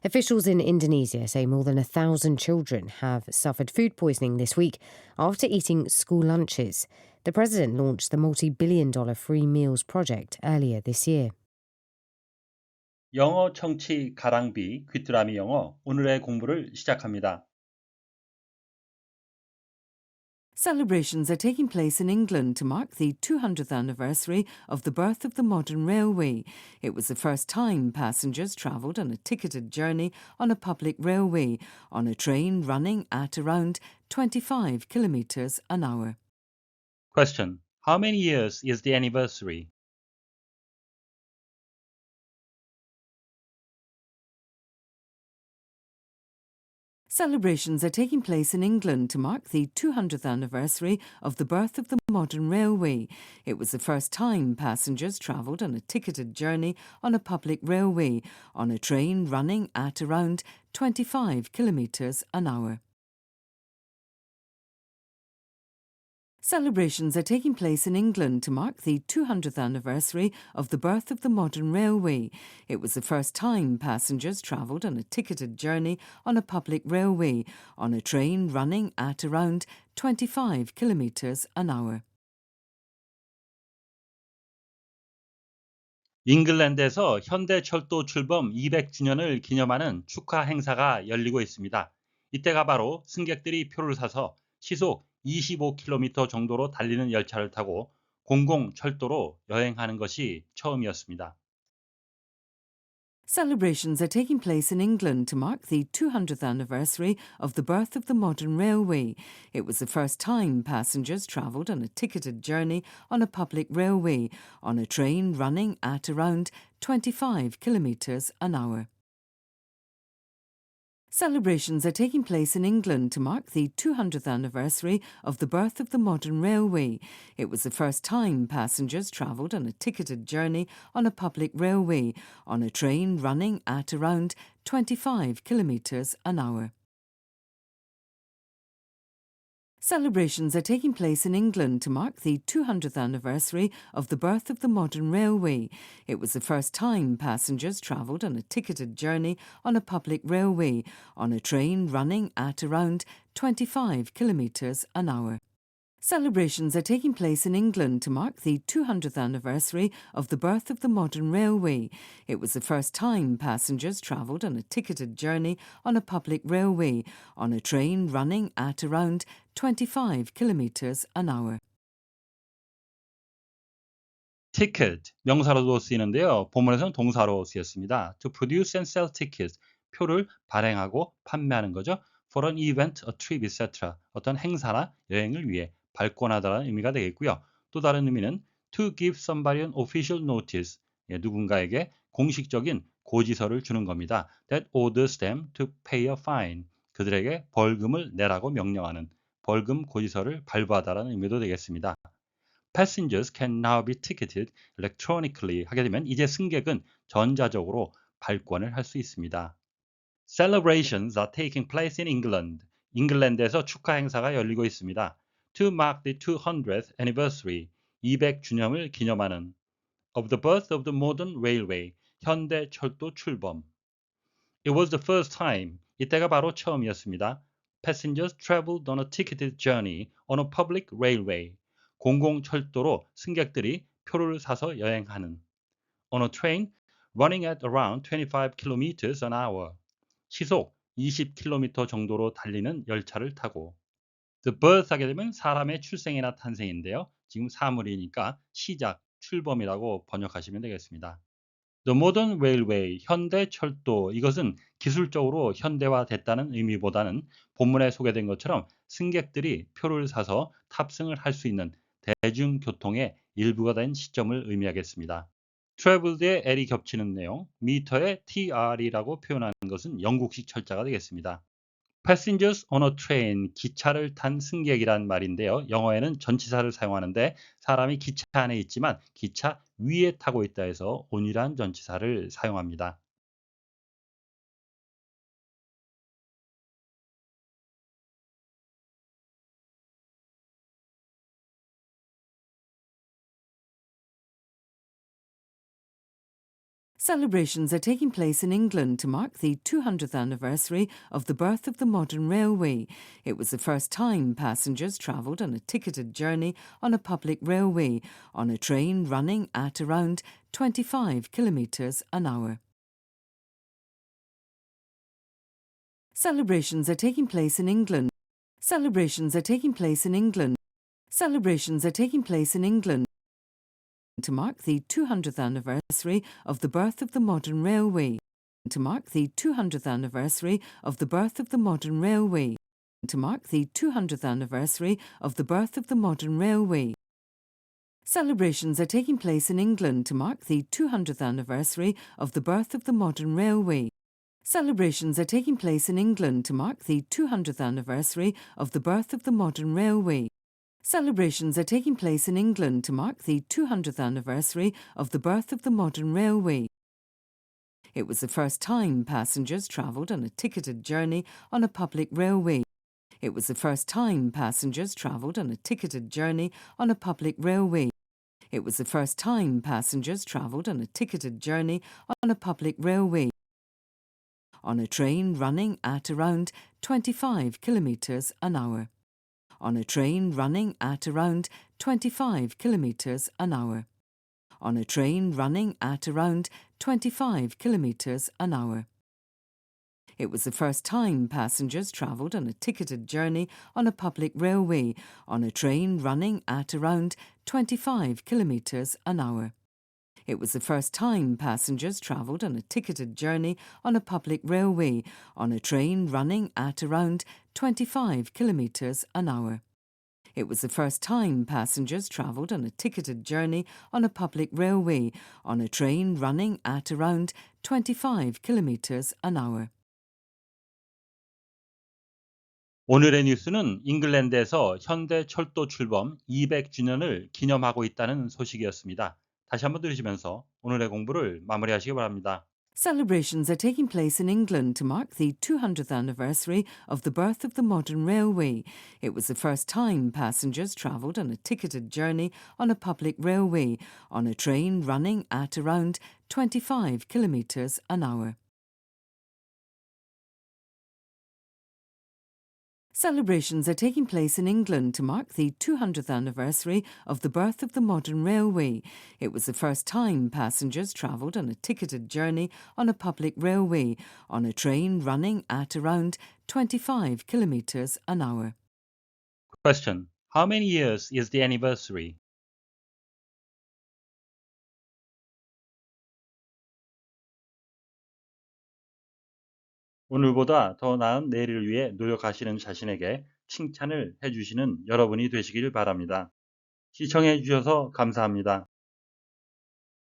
Officials in Indonesia say more than 1,000 children have suffered food poisoning this week after eating school lunches. The president launched the multi-billion-dollar free meals project earlier this year. 영어 청취 가랑비 귀뚜라미 영어 오늘의 공부를 시작합니다. Celebrations are taking place in England to mark the 200th anniversary of the birth of the modern railway. It was the first time passengers travelled on a ticketed journey on a public railway, on a train running at around 25 kilometres an hour. Question. How many years is the anniversary? Celebrations are taking place in England to mark the 200th anniversary of the birth of the modern railway. It was the first time passengers travelled on a ticketed journey on a public railway, on a train running at around 25 kilometres an hour. Celebrations are taking place in England to mark the 200th anniversary of the birth of the modern railway. It was the first time passengers travelled on a ticketed journey on a public railway, on a train running at around 25 kilometres an hour. 잉글랜드에서 현대철도 출범 200주년을 기념하는 축하 행사가 열리고 있습니다. 이때가 바로 승객들이 표를 사서 시속 25km 정도로 달리는 열차를 타고 공공철도로 여행하는 것이 처음이었습니다. Celebrations are taking place in England to mark the 200th anniversary of the birth of the modern railway. It was the first time passengers travelled on a ticketed journey on a public railway, on a train running at around 25 kilometres an hour. Celebrations are taking place in England to mark the 200th anniversary of the birth of the modern railway. It was the first time passengers travelled on a ticketed journey on a public railway, on a train running at around 25 kilometres an hour. Celebrations are taking place in England to mark the 200th anniversary of the birth of the modern railway. It was the first time passengers travelled on a ticketed journey on a public railway, on a train running at around 25 kilometres an hour. Celebrations are taking place in England to mark the 200th anniversary of the birth of the modern railway. It was the first time passengers travelled on a ticketed journey on a public railway, on a train running at around 25 kilometres an hour. ticket, 명사로도 쓰이는데요. 본문에서는 동사로 쓰였습니다. To produce and sell tickets, 표를 발행하고 판매하는 거죠. For an event, a trip, etc. 어떤 행사나 여행을 위해 발권하다라는 의미가 되겠고요. 또 다른 의미는 to give somebody an official notice, 누군가에게 공식적인 고지서를 주는 겁니다. That orders them to pay a fine. 그들에게 벌금을 내라고 명령하는 벌금 고지서를 발부하다라는 의미도 되겠습니다. Passengers can now be ticketed electronically 하게 되면 이제 승객은 전자적으로 발권을 할 수 있습니다. Celebrations are taking place in England. 잉글랜드에서 축하 행사가 열리고 있습니다. To mark the 200th anniversary, 200주년을 기념하는 of the birth of the modern railway, 현대 철도 출범. It was the first time, 이때가 바로 처음이었습니다. Passengers traveled on a ticketed journey on a public railway. 공공철도로 승객들이 표를 사서 여행하는 on a train running at around 25 kilometers an hour. 시속 20km 정도로 달리는 열차를 타고 the birth 하게 되면 사람의 출생이나 탄생인데요. 지금 사물이니까 시작, 출범이라고 번역하시면 되겠습니다. The modern railway, 현대철도, 이것은 기술적으로 현대화됐다는 의미보다는 본문에 소개된 것처럼 승객들이 표를 사서 탑승을 할 수 있는 대중교통의 일부가 된 시점을 의미하겠습니다. traveled의 L이 겹치는 내용, 미터의 TR이라고 표현하는 것은 영국식 철자가 되겠습니다. Passengers on a train, 기차를 탄 승객이란 말인데요. 영어에는 전치사를 사용하는데 사람이 기차 안에 있지만 기차 위에 타고 있다 해서 on이란 전치사를 사용합니다. Celebrations are taking place in England to mark the 200th anniversary of the birth of the modern railway. It was the first time passengers travelled on a ticketed journey on a public railway, on a train running at around 25 kilometres an hour. Celebrations are taking place in England. Celebrations are taking place in England. Celebrations are taking place in England to mark the 200th anniversary of the birth of the modern railway. To mark the 200th anniversary of the birth of the modern railway. To mark the 200th anniversary of the birth of the modern railway. Celebrations are taking place in England to mark the 200th anniversary of the birth of the modern railway. Celebrations are taking place in England to mark the 200th anniversary of the birth of the modern railway. Celebrations are taking place in England to mark the 200th anniversary of the birth of the modern railway. It was the first time passengers travelled on a ticketed journey on a public railway. It was the first time passengers travelled on a ticketed journey on a public railway. It was the first time passengers travelled on a ticketed journey on a public railway, on a train running at around 25 kilometres an hour. On a train running at around 25 kilometres an hour. On a train running at around 25 kilometres an hour. It was the first time passengers travelled on a ticketed journey on a public railway, on a train running at around 25 kilometres an hour. It was the first time passengers travelled on a ticketed journey on a public railway, on a train running at around 25 kilometres an hour. It was the first time passengers travelled on a ticketed journey on a public railway, on a train running at around 25 kilometres an hour. 오늘의 뉴스는 잉글랜드에서 현대 철도 출범 200주년을 기념하고 있다는 소식이었습니다. 다시 한번 들으시면서 오늘의 공부를 마무리하시기 바랍니다. Celebrations are taking place in England to mark the 200th anniversary of the birth of the modern railway. It was the first time passengers travelled on a ticketed journey on a public railway, on a train running at around 25 kilometres an hour. Celebrations are taking place in England to mark the 200th anniversary of the birth of the modern railway. It was the first time passengers travelled on a ticketed journey on a public railway, on a train running at around 25 kilometres an hour. Question. How many years is the anniversary? 오늘보다 더 나은 내일을 위해 노력하시는 자신에게 칭찬을 해주시는 여러분이 되시길 바랍니다. 시청해 주셔서 감사합니다.